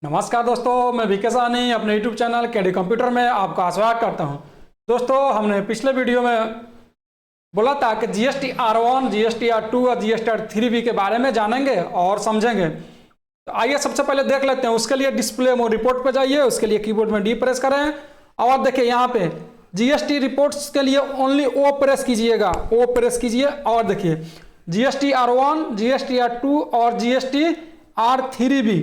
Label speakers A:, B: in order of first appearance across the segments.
A: नमस्कार दोस्तों, मैं वीके साहनी अपने यूट्यूब चैनल केडी कंप्यूटर में आपका स्वागत करता हूं। दोस्तों, हमने पिछले वीडियो में बोला था कि जीएसटी R1, जीएसटी R2 और जीएसटी R3B के बारे में जानेंगे और समझेंगे। तो आइए सबसे पहले देख लेते हैं। उसके लिए डिस्प्ले मोड रिपोर्ट पर जाइए, उसके लिए कीबोर्ड में डी प्रेस करें और देखिए यहाँ पे जीएसटी रिपोर्ट्स के लिए ओनली ओ प्रेस कीजिएगा, ओ प्रेस कीजिए और देखिए जीएसटी R1, जीएसटी R2 और जीएसटी R3B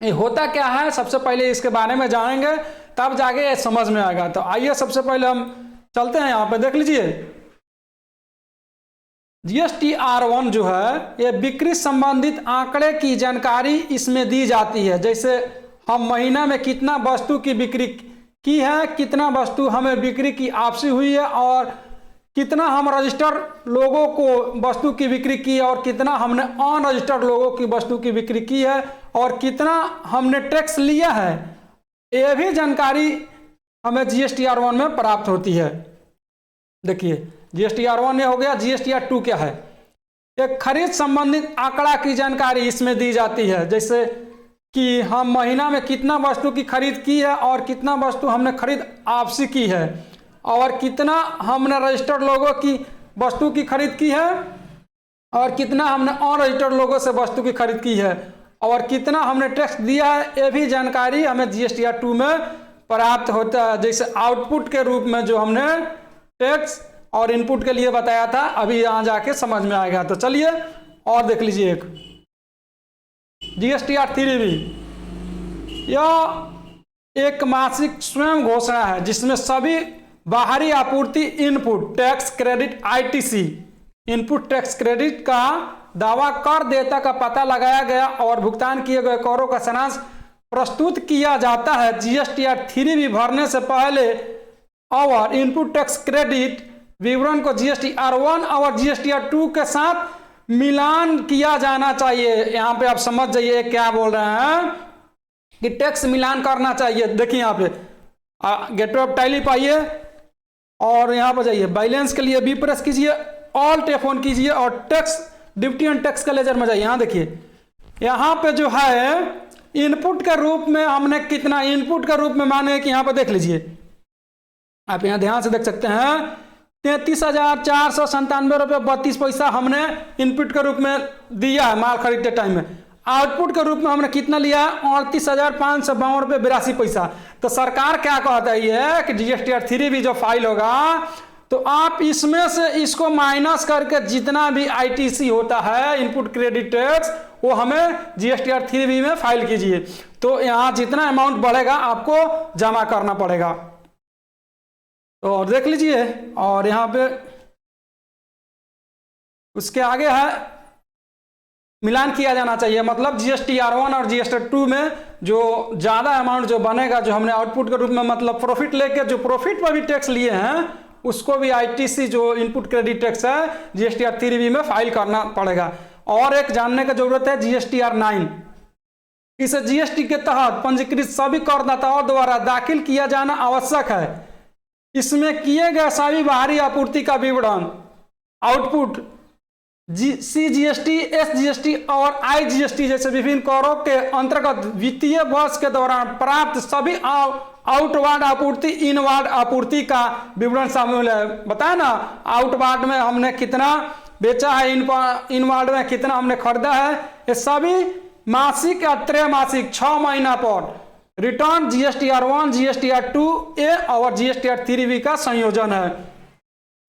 A: ये होता क्या है, सबसे पहले इसके बारे में जानेंगे तब जाके समझ में आएगा। तो आइए सबसे पहले हम चलते हैं, यहाँ पे देख लीजिए। जीएसटी R1 जो है ये बिक्री संबंधित आंकड़े की जानकारी इसमें दी जाती है। जैसे हम महीना में कितना वस्तु की बिक्री की है, कितना वस्तु हमें बिक्री की वापसी हुई है और कितना हम रजिस्टर्ड लोगों को वस्तु की बिक्री की और कितना हमने अनरजिस्टर्ड लोगों की वस्तु की बिक्री की है और कितना हमने टैक्स लिया है, ये भी जानकारी हमें जीएसटी R1 में प्राप्त होती है। देखिए जीएसटी R1 ये हो गया। जीएसटी R2 क्या है? एक खरीद संबंधित आंकड़ा की जानकारी इसमें दी जाती है। जैसे कि हम महीना में कितना वस्तु की खरीद की है और कितना वस्तु हमने खरीद वापसी की है और कितना हमने रजिस्टर्ड लोगों की वस्तु की खरीद की है और कितना हमने अनरजिस्टर्ड लोगों से वस्तु की खरीद की है और कितना हमने टैक्स दिया है, ये भी जानकारी हमें जीएसटी R2 में प्राप्त होता है। जैसे आउटपुट के रूप में जो हमने टैक्स और इनपुट के लिए बताया था, अभी यहाँ जाके समझ में आएगा। तो चलिए और देख लीजिए एक जीएसटी R3B। यह एक मासिक स्वयं घोषणा है जिसमें सभी बाहरी आपूर्ति input tax credit ITC input tax credit का दावा कर देयता का पता लगाया गया और भुगतान किए गए करों का सारांश प्रस्तुत किया जाता है। जीएसटी R3B भरने से पहले और इनपुट टैक्स क्रेडिट विवरण को जीएसटी R1 और जीएसटी R2 के साथ मिलान किया जाना चाहिए। यहाँ पे आप समझ जाइए क्या बोल रहे हैं कि टैक्स मिलान करना चाहिए। देखिए यहाँ पे गेटवे ऑफ टैली पाइए और यहाँ पर जाइए, बैलेंस के लिए बी प्रेस कीजिए, ऑल्ट F1 कीजिए और टैक्स ड्यूटी एंड टैक्स का लेजर में जाइए। यहाँ देखिए, यहाँ पे जो है इनपुट के रूप में हमने कितना इनपुट के रूप में माने कि यहाँ पे देख लीजिए, आप यहाँ ध्यान से देख सकते हैं 33,497 रुपये 32 पैसा हमने इनपुट के रूप में दिया है माल खरीदते टाइम में। आउटपुट के रूप में हमने कितना लिया? 38,552 रुपये 82 पैसा। तो सरकार क्या कहता है कि जीएसटी R3B जो फाइल होगा तो आप इसमें से इसको माइनस करके जितना भी ITC होता है इनपुट क्रेडिट टैक्स वो हमें जीएसटी R3B में फाइल कीजिए। तो यहाँ जितना अमाउंट बढ़ेगा आपको जमा करना पड़ेगा। तो और देख लीजिए, और यहाँ पे उसके आगे है मिलान किया जाना चाहिए। मतलब जीएसटी R1 और जीएसटी R2 में जो ज़्यादा अमाउंट जो बनेगा, जो हमने आउटपुट के रूप में मतलब प्रॉफिट लेके जो प्रॉफिट पर भी टैक्स लिए हैं उसको भी ITC जो इनपुट क्रेडिट टैक्स है जीएसटी R3B में फाइल करना पड़ेगा। और एक जानने की जरूरत है जीएसटी R9। इसे जीएसटी के तहत पंजीकृत सभी करदाताओं द्वारा दाखिल किया जाना आवश्यक है। इसमें किए गए सभी बाहरी आपूर्ति का विवरण, आउटपुट CGST, SGST और IGST जैसे विभिन्न करों के अंतर्गत वित्तीय वर्ष के दौरान प्राप्त सभी आउटवार्ड आपूर्ति इनवार्ड आपूर्ति का विवरण शामिल है। बताया ना, आउटवार्ड में हमने कितना बेचा है, इनवार्ड में कितना हमने खरीदा है, ये सभी मासिक या त्रैमासिक 6 महीना पर return GST R1, GST R2A और जीएसटी R3B का संयोजन है।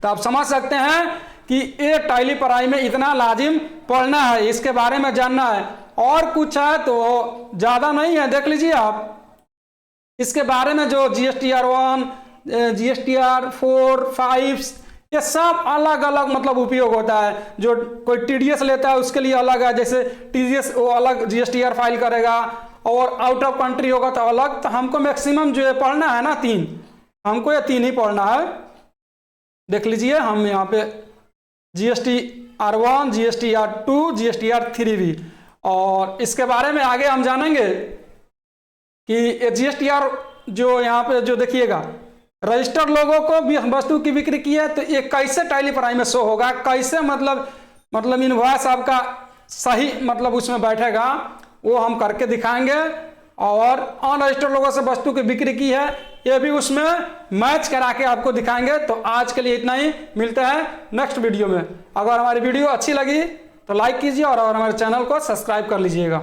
A: तो आप समझ सकते हैं कि ये टैली पढ़ाई में इतना लाजिम पढ़ना है, इसके बारे में जानना है। और कुछ है तो ज़्यादा नहीं है, देख लीजिए आप इसके बारे में। जो जीएसटी R1, जीएसटी R4, 5 ये सब अलग अलग मतलब उपयोग होता है। जो कोई TDS लेता है उसके लिए अलग है, जैसे TDS वो अलग जीएसटी R फाइल करेगा और आउट ऑफ कंट्री होगा तो अलग। तो हमको मैक्सिमम जो है पढ़ना है ना 3, हमको ये 3 ही पढ़ना है। देख लीजिए, हम यहाँ पे GST R1, GST R2, GST R3B और इसके बारे में आगे हम जानेंगे कि जीएसटी R जो यहाँ पे जो देखिएगा रजिस्टर्ड लोगों को भी वस्तु की बिक्री की है तो ये कैसे टैली पढ़ाई में शो होगा, कैसे मतलब इनवॉइस आपका सही मतलब उसमें बैठेगा वो हम करके दिखाएंगे। और अनरजिस्टर्ड लोगों से वस्तु की बिक्री की है, ये भी उसमें मैच करा के आपको दिखाएंगे। तो आज के लिए इतना ही, मिलते हैं नेक्स्ट वीडियो में। अगर हमारी वीडियो अच्छी लगी तो लाइक कीजिए और हमारे चैनल को सब्सक्राइब कर लीजिएगा।